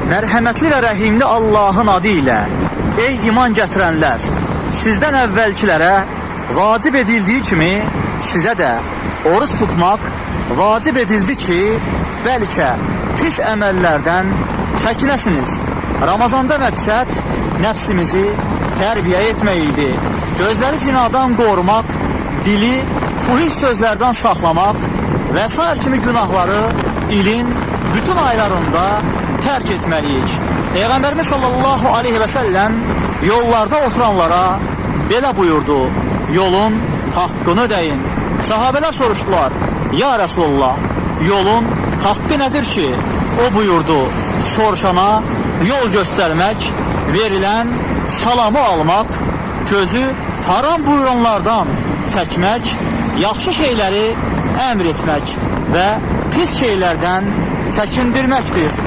Mərhəmətli və rəhimli Allahın adı ilə, ey iman gətirənlər, sizdən əvvəlkilərə vacib edildiyi kimi sizə də oruç tutmaq vacib edildi ki, bəlkə pis əməllərdən çəkinəsiniz. Ramazanda məqsəd nəfsimizi tərbiyə etmək idi. Gözləri zinadan qorumaq, dili fuhiş sözlərdən saxlamaq və sair kimi günahları ilin bütün aylarında tərk etməliyik. Peyğəmbərimiz sallallahu aleyhi və səlləm yollarda oturanlara belə buyurdu: yolun haqqını ödəyin. Sahabələr soruşdular: ya Resulullah, yolun haqqı nədir ki? O buyurdu: soruşana yol göstərmək, verilən salamı almaq, gözü haram buyuranlardan çəkmək, yaxşı şeyləri əmr etmək və pis şeylərdən çəkindirməkdir.